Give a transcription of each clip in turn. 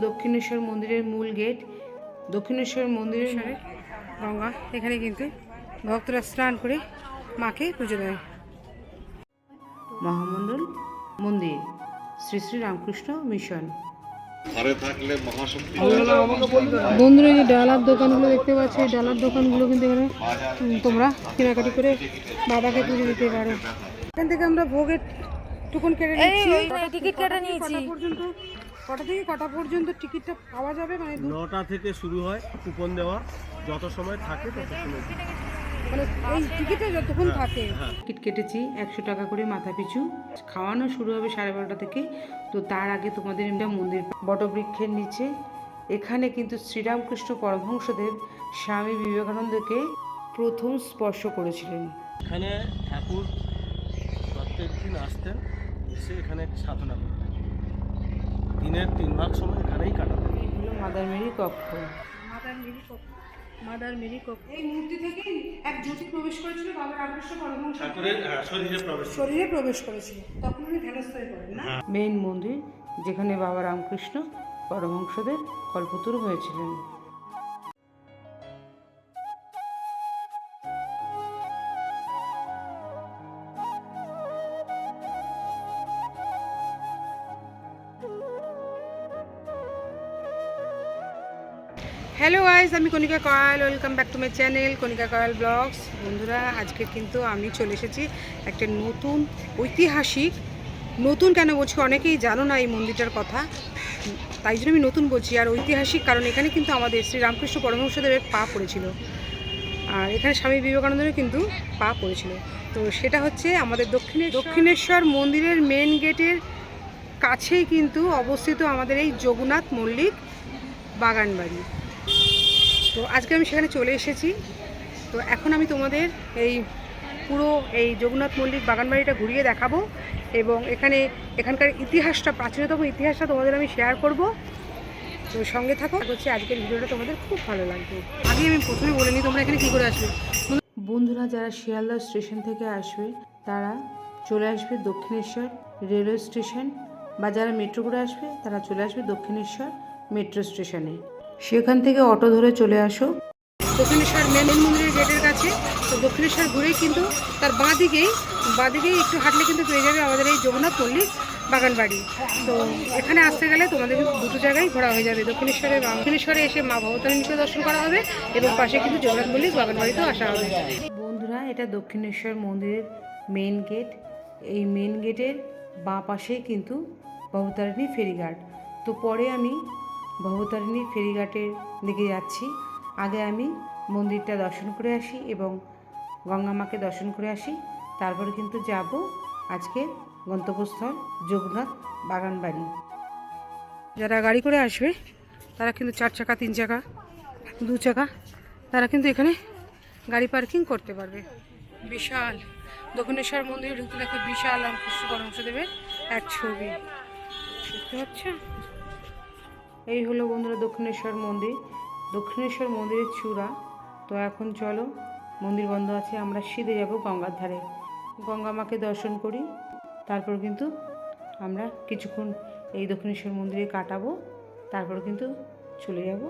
দক্ষিণেশ্বর মন্দিরের মূল গেট। দক্ষিণেশ্বর মন্দিরের গঙ্গা, এখানে কিন্তু ভক্তরা স্নান করে মাকে পুজো দেয়। মহামণ্ডল মন্দির, শ্রী শ্রী রামকৃষ্ণ মিশন। বন্ধুরা, এই ডালার দোকানগুলো দেখতে পাচ্ছ, এই ডালার দোকানগুলো কিন্তু এখানে তোমরা কেনাকাটি করে বাবাকে পুজো দিতে পারো। এখান থেকে আমরা ভোগের টুকুন কেটে নিচ্ছি, টিকিট কেটে নিয়েছি। কটা থেকে কটা পর্যন্ত টিকিটটা পাওয়া যাবে? মানে 9টা থেকে শুরু হয় কুপন দেওয়া, যত সময় থাকে তত সময়, মানে এই টিকিটটা যতক্ষণ থাকে। টিকিট কেটেছি 100 টাকা করে মাথা পিছু। খাওয়ানো শুরু হবে 12:30 থেকে। তো তার আগে তোমাদের মন্দির বটবৃক্ষের নিচে, এখানে কিন্তু শ্রীরামকৃষ্ণ পরমহংসদেব স্বামী বিবেকানন্দকে প্রথম স্পর্শ করেছিলেন। এখানে ঠাকুর প্রত্যেক দিন আসতেন, এসে এখানে সাধনা করতেন। দিনের 3 ভাগ সময় এখানেই কাটাতেন। এই হলো মাদার মেরি কক্ষ। মাদার মেরি কক্ষ। এই মূর্তি থেকে এক জ্যোতি প্রবেশ করেছিল বাবা রামকৃষ্ণ পরমহংস ঠাকুরের শরীরে প্রবেশ করেছিল, তখন উনি ধ্যানস্থ হয়ে পড়েন না। মেইন মন্দির, যেখানে বাবা রামকৃষ্ণ পরমহংসদেব কল্পতরু হয়েছিলেন। হ্যালো গাইস, আমি Kanika Koyal, welcome back to my channel Kanika Koyal vlogs. বন্ধুরা, আজকে কিন্তু আমি চলে এসেছি একটা নতুন ঐতিহাসিক, নতুন কেন বলছি, অনেকেই জানো না এই মন্দিরটার কথা, তাই জন্য আমি নতুন বলছি। আর ঐতিহাসিক কারণ এখানে কিন্তু আমাদের শ্রী রামকৃষ্ণ পরমহংসদেবের পা পড়েছিল, আর এখানে স্বামী বিবেকানন্দেরও কিন্তু পা পড়েছিল। তো সেটা হচ্ছে আমাদের দক্ষিণেশ্বর মন্দিরের মেন গেটের কাছেই কিন্তু অবস্থিত আমাদের এই যোগনাথ মল্লিক বাগানবাড়ি। তো আজকে আমি সেখানে চলে এসেছি। তো এখন আমি তোমাদের এই পুরো এই যোগনাথ মল্লিক বাগানবাড়িটা ঘুরিয়ে দেখাবো, এবং এখানকার ইতিহাসটা, প্রাচীনতম ইতিহাসটা তোমাদের আমি শেয়ার করব। তো সঙ্গে থাকো, হচ্ছে আজকের ভিডিওটা তোমাদের খুব ভালো লাগবে। আগে আমি প্রথমে বলে নিই তোমরা এখানে কী করে আসবে। বন্ধুরা, যারা শিয়ালদা স্টেশন থেকে আসবে তারা চলে আসবে দক্ষিণেশ্বর রেলওয়ে স্টেশন, বা যারা মেট্রো করে আসবে তারা চলে আসবে দক্ষিণেশ্বর মেট্রো স্টেশনে। সেখান থেকে অটো ধরে চলে আসো দক্ষিণেশ্বর মেন মন্দিরের গেটের কাছে। তো দক্ষিণেশ্বর ঘুরেই কিন্তু তার বাঁদিকেই একটু হাঁটলে কিন্তু পেয়ে যাবে আমাদের এই যোগনাথ মল্লিক বাগানবাড়ি। তো এখানে আসতে গেলে তোমাদের কিন্তু দুটো জায়গায় ঘোরা হয়ে যাবে। দক্ষিণেশ্বরে এসে মা ভবতারিণীকে দর্শন করা হবে, এবং পাশে কিন্তু যোগনাথ মল্লিক বাগানবাড়িতেও আসা হবে। বন্ধুরা, এটা দক্ষিণেশ্বর মন্দিরের মেন গেট। এই মেন গেটের বাঁ পাশেই কিন্তু ভবতারিণী ফেরিঘাট। তো পরে আমি ভবতারিণী ফেরিঘাটের দিকে যাচ্ছি। আগে আমি মন্দিরটা দর্শন করে আসি এবং গঙ্গা মাকে দর্শন করে আসি, তারপরে কিন্তু যাব আজকে গন্তব্যস্থল যোগনাথ বাগানবাড়ি। যারা গাড়ি করে আসবে তারা কিন্তু 4 চাকা, 3 চাকা, 2 চাকা, তারা কিন্তু এখানে গাড়ি পার্কিং করতে পারবে। বিশাল দক্ষিণেশ্বর মন্দিরে ঢুকতে দেখো বিশাল রামকৃষ্ণ পরমহংসদেবের এক ছবি দেখতে পাচ্ছ। এই হলো বন্ধুরা দক্ষিণেশ্বর মন্দির, দক্ষিণেশ্বর মন্দিরের চূড়া। তো এখন চলো, মন্দির বন্ধ আছে, আমরা সিধে যাব গঙ্গার ধারে, গঙ্গা মাকে দর্শন করি। তারপর কিন্তু আমরা কিছুক্ষণ এই দক্ষিণেশ্বর মন্দিরে কাটাবো, তারপর কিন্তু চলে যাব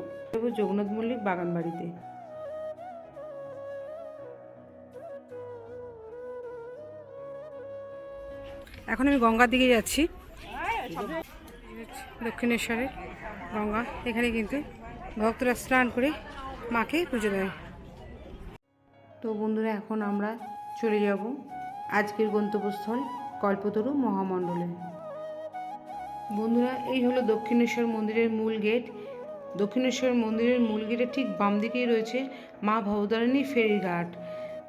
যোগনাথ মল্লিক বাগানবাড়িতে। এখন আমি গঙ্গার দিকে যাচ্ছি, দক্ষিণেশ্বরের গঙ্গা। এখানে কিন্তু ভক্তরা স্নান করে মাকে পুজো দেয়। তো বন্ধুরা, এখন আমরা চলে যাব আজকের গন্তব্যস্থল কল্পতরু মহামণ্ডলে। বন্ধুরা, এই হলো দক্ষিণেশ্বর মন্দিরের মূল গেট। দক্ষিণেশ্বর মন্দিরের মূল গেটের ঠিক বাম দিকেই রয়েছে মা ভবতারিণী ফেরিঘাট।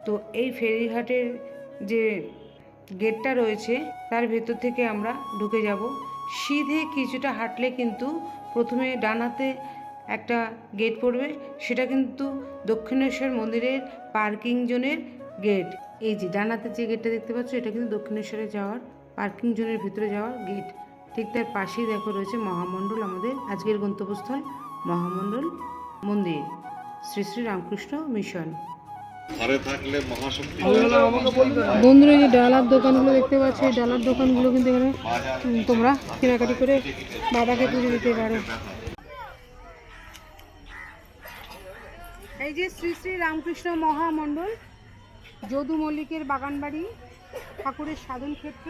তো এই ফেরিঘাটের যে গেটটা রয়েছে তার ভেতর থেকে আমরা ঢুকে যাব। সিধে কিছুটা হাঁটলে কিন্তু প্রথমে ডান হাতে একটা গেট পড়বে, সেটা কিন্তু দক্ষিণেশ্বর মন্দিরের পার্কিং জোনের গেট। এই যে ডান হাতে যে গেটটা দেখতে পাচ্ছ, এটা কিন্তু দক্ষিণেশ্বরে যাওয়ার পার্কিং জোনের ভিতরে যাওয়ার গেট। ঠিক তার পাশেই দেখো রয়েছে মহামণ্ডল, আমাদের আজকের গন্তব্যস্থল মহামণ্ডল মন্দির, শ্রী শ্রী রামকৃষ্ণ মিশন। বন্ধুরা, এই ডালার দোকানগুলো দেখতে পাচ্ছ, এই ডালার দোকানগুলো কিন্তু এখানে তোমরা কেনাকাটি করে বাবাকে পুজো দিতে পারো। এই যে শ্রী শ্রী রামকৃষ্ণ মহামণ্ডল যদু মল্লিকের বাগানবাড়ি ঠাকুরের সাধন ক্ষেত্র।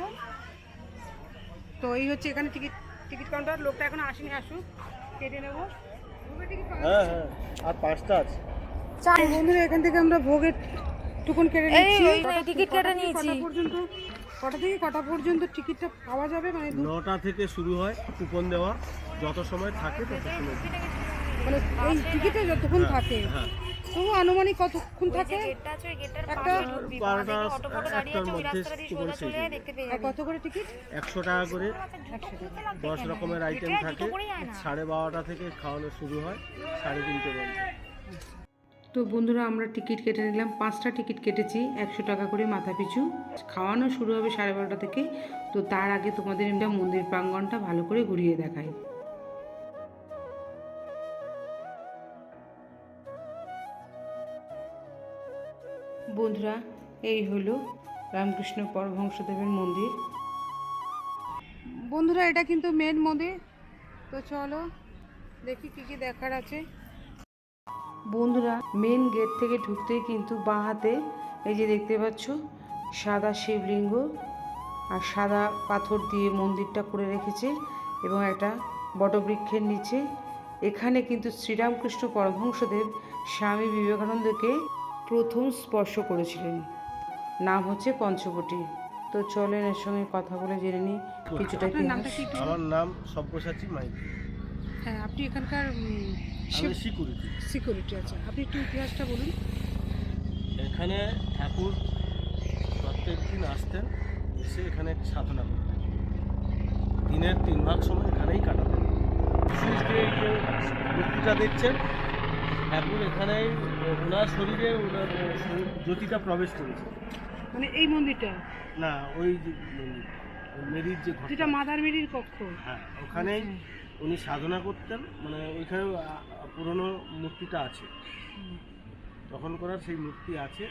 তো এই হচ্ছে এখানে টিকিট টিকিট কাউন্টার। লোকটা এখন আসেনি, আসুক, কেটে নেবো। হ্যাঁ হ্যাঁ, আর 5টা আছে। বন্ধুরা এখান থেকে আমরা ভোগের টুকুন কেটে নিচ্ছি। টিকিট কেটে নিয়েছি। কটা থেকে কটা পর্যন্ত টিকিটটা পাওয়া যাবে? মানে 9টা থেকে শুরু হয় কুপন দেওয়া, যত সময় থাকে তত সময়। মানে এই টিকিটে যতক্ষণ থাকে, হ্যাঁ, তবু আনুমানিক কতক্ষণ থাকে? গেটটা আছে, ওই গেটের একটা পাশে 12টা অটো ফটো দাঁড়িয়ে আছে, ওই মধ্যে রাস্তাটা দিয়ে কুপন সোজা শেষ চলে হয়ে দেখতে পেয়ে আর যাবে। কত করে টিকিট? 100 টাকা করে। 10 রকমের আইটেম এটা থাকে। দুটো করেই হয় না। 12:30 থেকে খাওয়ানো শুরু হয় 3:30 পর্যন্ত। তো বন্ধুরা আমরা টিকিট কেটে নিলাম, 5টা টিকিট কেটেছি, 100 টাকা করে মাথা পিছু। খাওয়ানো শুরু হবে 12:30 থেকে। তো তার আগে তোমাদের এটা মন্দির প্রাঙ্গণটা ভালো করে ঘুরিয়ে দেখাই। বন্ধুরা এই হলো রামকৃষ্ণ পরমহংসদেবের মন্দির। বন্ধুরা এটা কিন্তু মেন মন্দির। তো চলো দেখি কি কি দেখার আছে। বন্ধুরা মেন গেট থেকে ঢুকতেই কিন্তু বাঁ হাতে এই যে দেখতে পাচ্ছ সাদা শিবলিঙ্গ আর সাদা পাথর দিয়ে মন্দিরটা করে রেখেছে, এবং একটা বটবৃক্ষের নিচে এখানে কিন্তু শ্রীরামকৃষ্ণ পরমহংসদেব স্বামী বিবেকানন্দকে প্রথম স্পর্শ করেছিলেন। নাম হচ্ছে পঞ্চবটী। তো চলেন এর সঙ্গে কথা বলে জেনে নিই কিছুটা। আমার নাম সব্যসাচী মাইতি। হ্যাঁ, আপনি এখানকার আমি সিকিউরিটি। সিকিউরিটি। আচ্ছা, আপনি একটু ইতিহাসটা বলুন। এখানে ঠাকুর প্রত্যেক দিন আসতেন, এসে এখানে সাধনা করতেন। দিনের 3 ভাগ সময় এখানেই কাটাতেন। বিশেষ যে এই যে মূর্তিটা দেখছেন, ঠাকুর এখানেই ওনার শরীরে ওনার জ্যোতিটা প্রবেশ করেছে। মানে এই মন্দিরটা না, ওই যে মন্দির, ওই মেরির যে ঘরটা, যেটা মাদার মেরির কক্ষ। হ্যাঁ ওখানেই উনি সাধনা করতেন। মানে ওইখানে পুরনো মূর্তিটা আছে, তখন করার সেই মূর্তি আছে।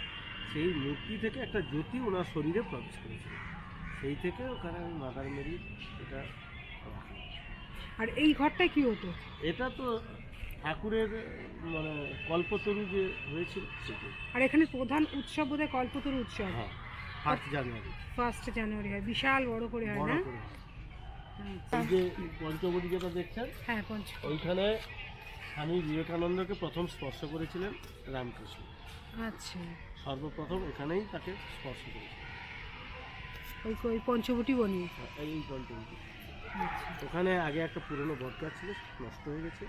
সেই মূর্তি থেকে একটা জ্যোতি ওনার শরীরে প্রবেশ করেছিল, সেই থেকে ওখানে মাদার মেরি এটা রাখা। আর এই ঘরটায় কি হতো? এটা তো ঠাকুরের মানে কল্পতরু যে হয়েছিল সেটা। আর এখানে প্রধান উৎসব বোধহয় কল্পতরু উৎসব। হ্যাঁ, 1 জানুয়ারি। 1 জানুয়ারি হয়, বিশাল বড় করে হয় বড় না? করে। এই যে পঞ্চবটী যেটা দেখছেন, হ্যাঁ, ওইখানে স্বামী বিবেকানন্দকে প্রথম স্পর্শ করেছিলেন রামকৃষ্ণ। আচ্ছা, সর্বপ্রথম এখানেই তাকে স্পর্শ করেছিলেন, ওই পঞ্চবটী বনি। এই পঞ্চবটী। আচ্ছা, ওখানে আগে একটা পুরনো বটগাছ ছিল, নষ্ট হয়ে গেছে,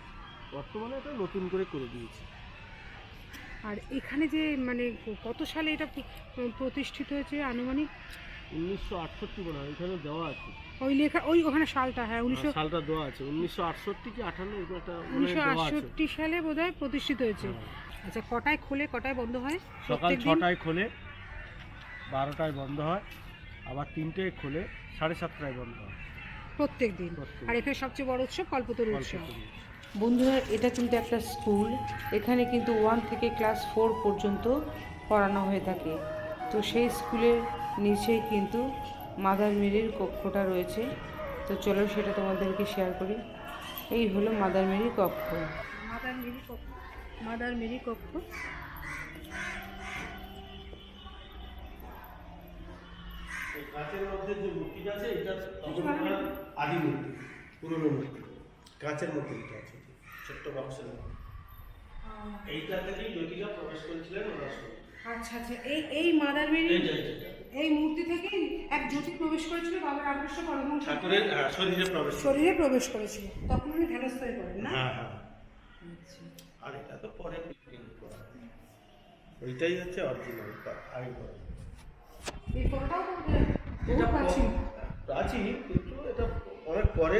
বর্তমানে এটা নতুন করে দিয়েছে। আর এখানে যে মানে কত সালে এটা প্রতিষ্ঠিত হয়েছে আনুমানিক? 1968 মনে হয় এখানে দেওয়া আছে। ওই লেখা, ওই ওখানে সালটা, হ্যাঁ, সালটা দেওয়া আছে 1968 কি 58 এরকম একটা মনে হয় দেওয়া আছে। 1968 সালে বোধহয় প্রতিষ্ঠিত হয়েছে। হ্যাঁ। আচ্ছা, কটায় খোলে কটায় বন্ধ হয়? সকাল প্রত্যেকদিন? 6টায় খোলে, 12টায় বন্ধ হয়, আবার 3টেয় খোলে, 7:30টায় বন্ধ হয় প্রত্যেক দিন। প্রত্যেক আর এখানে সবচেয়ে বড় উৎসব কল্পতরু উৎসব। কল্পতরু। বন্ধুরা এটা কিন্তু একটা স্কুল। এখানে কিন্তু 1 থেকে ক্লাস 4 পর্যন্ত পড়ানো হয়ে থাকে। তো সেই স্কুলের নিচেই কিন্তু মাদার মেরির কক্ষটা রয়েছে। তো চলো সেটা তোমাদেরকে শেয়ার করি। এই হলো মাদার মেরি কক্ষ। মাদার মেরি কক্ষ। এই কাঁচের মধ্যে যে মূর্তিটা আছে, এটা তখনকার আদি মূর্তি, পুরনো মূর্তি। কাঁচের মধ্যে এটা আছে, ছোট্ট বাক্সের মধ্যে। এইটা থেকেই জ্যোতিকা প্রবেশ করেছিলেন ওনার শরীরে। আচ্ছা আচ্ছা, এই মাদার মেরি এইটা। এই মূর্তি থেকে এক জ্যোতি প্রবেশ করেছিল বাবা রামকৃষ্ণ পরমহংস ঠাকুরের শরীরে প্রবেশ করেছে। শরীরে প্রবেশ করেছিল, তখন উনি ধ্যানস্থ হয়ে পড়েন না? হ্যাঁ হ্যাঁ। আচ্ছা, আর এটা তো পরে প্রিন্ট করা, ওইটাই হচ্ছে অরিজিনাল আগে করা। এই ফটোটাও তো বহু প্রাচীন। প্রাচীন, কিন্তু এটা অনেক পরে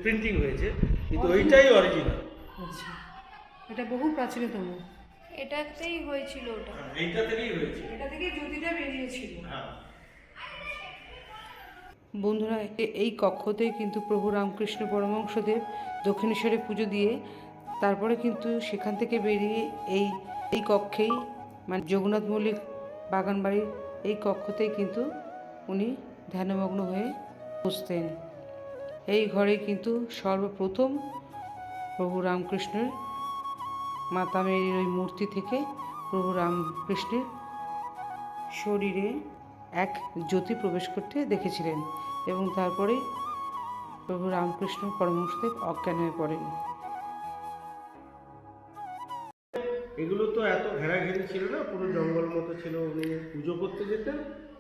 প্রিন্টিং হয়েছে, কিন্তু ওইটাই অরিজিনাল। আচ্ছা, এটা বহু প্রাচীনতম। এটাতেই হয়েছিল ওটা। এইটা থেকেই হয়েছে। এটা থেকে জ্যোতিটা বেরিয়েছিল। হ্যাঁ। বন্ধুরা এই কক্ষতেই কিন্তু প্রভু রামকৃষ্ণ পরমহংসদেব দক্ষিণেশ্বরে পুজো দিয়ে তারপরে কিন্তু সেখান থেকে বেরিয়ে এই কক্ষেই, মানে জগন্নাথ মল্লিক বাগানবাড়ির এই কক্ষতেই কিন্তু উনি ধ্যানমগ্ন হয়ে বসতেন। এই ঘরে কিন্তু সর্বপ্রথম প্রভু রামকৃষ্ণের মাতা মেরির ওই মূর্তি থেকে প্রভু রামকৃষ্ণের শরীরে এক জ্যোতি প্রবেশ করতে দেখেছিলেন এবং তারপরেই প্রভু রামকৃষ্ণ পরমহংসদেব অজ্ঞান হয়ে পড়েন। এগুলো তো এত ঘেরাঘেরি ছিল না, পুরো জঙ্গল মতো ছিল। উনি পুজো করতে যেতেন,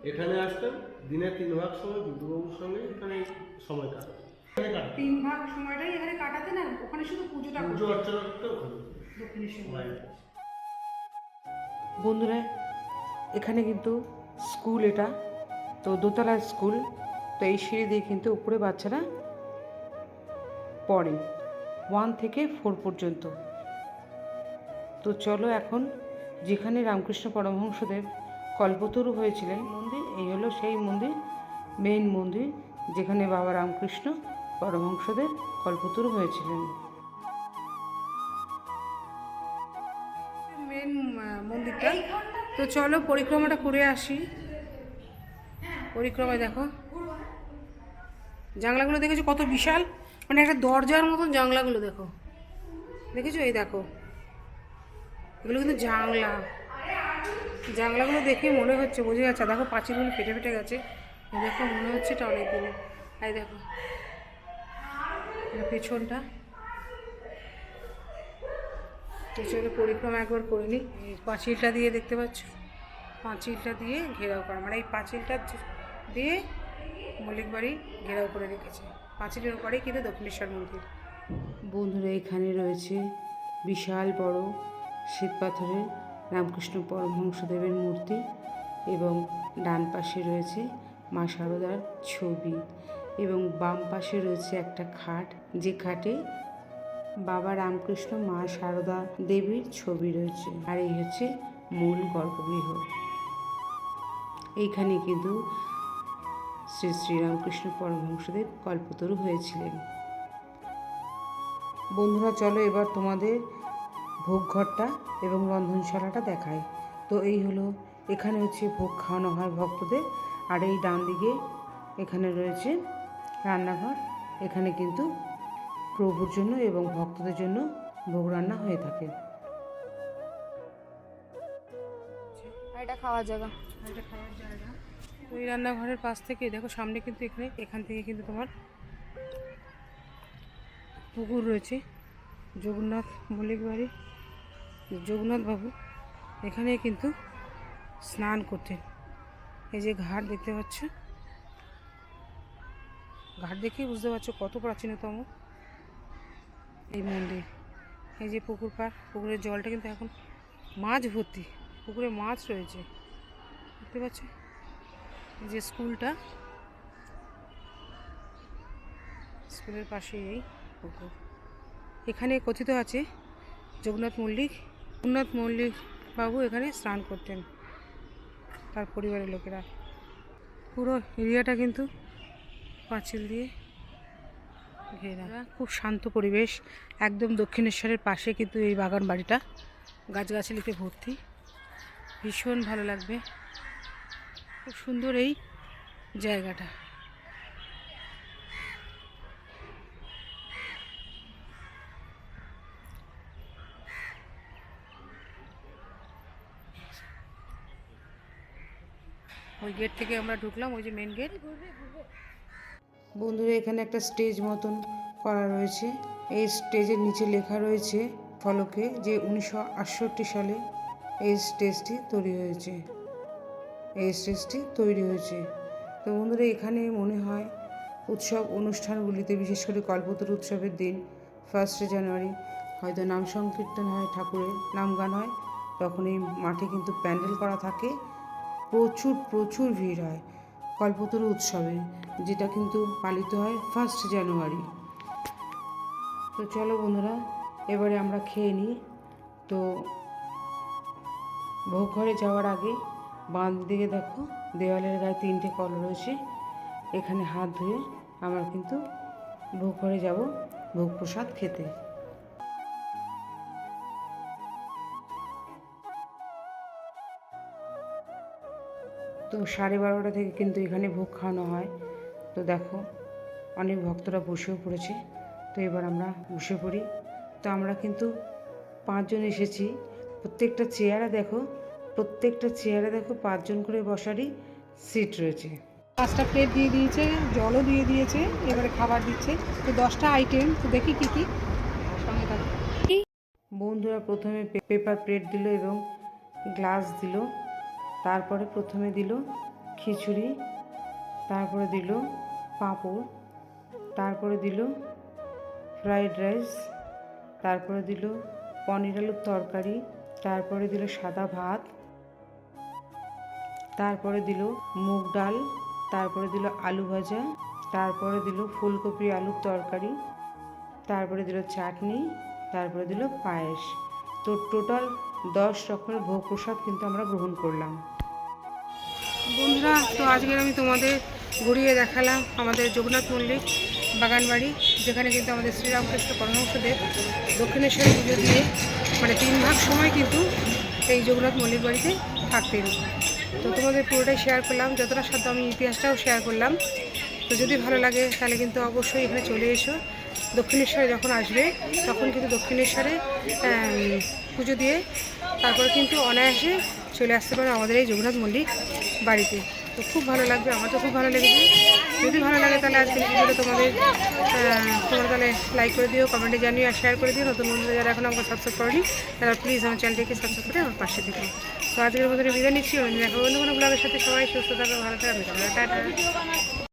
এখানে আসতেন, দিনের 3 ভাগ সময় বিদ্যুবাবুর সঙ্গে এখানে সময় কাটাতেন। 3 ভাগ সময়টাই এখানে কাটাতে না, ওখানে শুধু পুজোটা পুজো অর্চনা করতে ওখানে দক্ষিণেশ্বর। বন্ধুরা, এখানে কিন্তু স্কুল, এটা তো দোতলার স্কুল। তো এই সিঁড়ি দিয়ে কিন্তু উপরে বাচ্চারা পড়ে 1 থেকে 4 পর্যন্ত। তো চলো এখন যেখানে রামকৃষ্ণ পরমহংসদেব কল্পতরু হয়েছিলেন মন্দির, এই হলো সেই মন্দির, মেইন মন্দির যেখানে বাবা রামকৃষ্ণ পরমহংসদেব কল্পতরু হয়েছিলেন। মেন মন্দিরটা। তো চলো পরিক্রমাটা করে আসি। পরিক্রমায় দেখো জানলাগুলো দেখেছো কত বিশাল, মানে একটা দরজার মতন জানলাগুলো দেখো, দেখেছো? এই দেখো, এগুলো কিন্তু জানলাগুলো দেখে মনে হচ্ছে, বোঝা যাচ্ছে, দেখো পাঁচিলগুলো ফেটে ফেটে গেছে। এই দেখো, মনে হচ্ছে এটা অনেক দিনে। এই দেখো পেছনটা। পেছনে পরিক্রমা একবার করে নিই। এই পাঁচিলটা দিয়ে দেখতে পাচ্ছ, পাঁচিলটা দিয়ে ঘেরাও করা, মানে এই পাঁচিলটা দিয়ে মল্লিক বাড়ি ঘেরাও করে রেখেছে। পাঁচিলের ওপারে কিন্তু দক্ষিণেশ্বর মন্দির। বন্ধুরা, এখানে রয়েছে বিশাল বড় শ্বেতপাথরের রামকৃষ্ণ পরমহংসদেবের মূর্তি এবং ডান পাশে রয়েছে মা শারদার ছবি এবং বাম পাশে রয়েছে একটা খাট, যে খাটে বাবা রামকৃষ্ণ মা শারদা দেবীর ছবি রয়েছে। আর এই হচ্ছে মূল গর্ভগৃহ। এইখানে কিন্তু শ্রী শ্রীরামকৃষ্ণ পরমহংসদেব কল্পতরু হয়েছিলেন। বন্ধুরা, চলো এবার তোমাদের ভোগঘরটা এবং রন্ধনশালাটা দেখায়। তো এই হলো, এখানে হচ্ছে ভোগ খাওয়ানো হয় ভক্তদের। আর এই ডান দিকে এখানে রয়েছে রান্নাঘর। এখানে কিন্তু প্রভুর জন্য এবং ভক্তদের জন্য ভোগ রান্না হয়ে থাকে। এটা খাওয়ার জায়গা। ওই রান্নাঘরের পাশ থেকে দেখো সামনে কিন্তু এখান থেকে কিন্তু তোমার পুকুর রয়েছে। জগন্নাথ মল্লিক বাড়ি জগন্নাথ বাবু এখানে কিন্তু স্নান করতেন। এই যে ঘাট দেখতে পাচ্ছ, ঘাট দেখেই বুঝতে পারছো কত প্রাচীনতম এই মন্দির। এই যে পুকুর পাড়, পুকুরের জলটা কিন্তু এখন মাছ ভর্তি, পুকুরে মাছ রয়েছে দেখতে পাচ্ছ। এই যে স্কুলটা, স্কুলের পাশে এই পুকুর। এখানে কথিত আছে জগন্নাথ মল্লিক বাবু এখানে স্নান করতেন, তার পরিবারের লোকেরা। পুরো এরিয়াটা কিন্তু পাঁচিল দিয়ে ঘেরা, খুব শান্ত পরিবেশ। একদম দক্ষিণেশ্বরের পাশে কিন্তু এই বাগান বাড়িটা, গাছগাছালিতে ভর্তি, ভীষণ ভালো লাগবে। খুব সুন্দর এই জায়গাটা। ওই গেট থেকে আমরা ঢুকলাম, ওই যে মেন গেট। বন্ধুরা, এখানে একটা স্টেজ মতন করা রয়েছে। এই স্টেজের নিচে লেখা রয়েছে ফলকে যে 1968 সালে এই স্টেজটি তৈরি হয়েছে। তো বন্ধুরা, এখানে মনে হয় উৎসব অনুষ্ঠানগুলিতে, বিশেষ করে কল্পতরু উৎসবের দিন 1 জানুয়ারি হয়তো নাম সংকীর্তন হয়, ঠাকুরের নাম গান হয়, তখন এই মাঠে কিন্তু প্যান্ডেল করা থাকে। প্রচুর ভিড় হয় কল্পতরু উৎসবে, যেটা কিন্তু পালিত হয় 1 জানুয়ারি। তো চলো বন্ধুরা, এবারে আমরা খেয়ে নিই। তো ভোগ ঘরে যাওয়ার আগে বাঁ দিকে দেখো দেওয়ালের গায়ে 3টে কল রয়েছে। এখানে হাত ধুয়ে আমরা কিন্তু ভোগ ঘরে যাব ভোগ প্রসাদ খেতে। তো 12:30 থেকে কিন্তু এখানে ভোগ খাওয়ানো হয়। তো দেখো অনেক ভক্তরা বসেও পড়েছে। তো এবার আমরা বসে পড়ি। তো আমরা কিন্তু 5 জন এসেছি। প্রত্যেকটা চেয়ারে দেখো 5 জন করে বসারই সিট রয়েছে। 5টা প্লেট দিয়ে দিয়েছে, জলও দিয়ে দিয়েছে, এবারে খাবার দিচ্ছে। তো 10টা আইটেম, তো দেখি কী কী সঙ্গে থাকো। বন্ধুরা প্রথমে পেপার প্লেট দিল এবং গ্লাস দিল, তারপরে প্রথমে দিল খিচুড়ি, তারপরে দিল পাঁপড়, তারপরে দিল ফ্রাইড রাইস, তারপরে দিল পনির আলুর তরকারি, তারপরে দিল সাদা ভাত, তারপরে দিল মুগ ডাল, তারপরে দিল আলু ভাজা, তারপরে দিল ফুলকপি আলুর তরকারি, তারপরে দিল চাটনি, তারপরে দিল পায়েস। তো টোটাল 10 রকমের ভোগ প্রসাদ কিন্তু আমরা গ্রহণ করলাম। বন্ধুরা, তো আজকে আমি তোমাদের ঘুরিয়ে দেখালাম আমাদের জগন্নাথ মল্লিক বাগানবাড়ি, যেখানে কিন্তু আমাদের শ্রীরামকৃষ্ণ পরমহংসদেব দক্ষিণেশ্বরে পুজো দিয়ে মানে 3 ভাগ সময় কিন্তু এই জগন্নাথ মল্লিক বাড়িতে থাকতেন। তো তোমাদের পুরোটাই শেয়ার করলাম, যতটা সাধ্য আমি ইতিহাসটাও শেয়ার করলাম। তো যদি ভালো লাগে তাহলে কিন্তু অবশ্যই এখানে চলে এসো। দক্ষিণেশ্বরে যখন আসবে তখন কিন্তু দক্ষিণেশ্বরে পুজো দিয়ে তারপরে কিন্তু অনায়াসে চলে আসতে পারো আমাদের এই জগন্নাথ মল্লিক বাড়িতে। তো খুব ভালো লাগবে, আমার তো খুব ভালো লেগেছে। যদি ভালো লাগে তাহলে আজকের ভিডিওটা তোমরা তাহলে লাইক করে দিও, কমেন্টে জানিও আর শেয়ার করে দিও। নতুন বন্ধুরা যারা এখন আমাকে সাবস্ক্রাইব করেনি তারা প্লিজ আমার চ্যানেলটিকে সাবস্ক্রাইব করে আমার পাশে দেখো। তো আজকের মধ্যে বিদায় নিচ্ছি, দেখা বন্ধু কোনো ব্লগের সাথে। সবাই সুস্থ থাকো, ভালো থাকো, টাটা।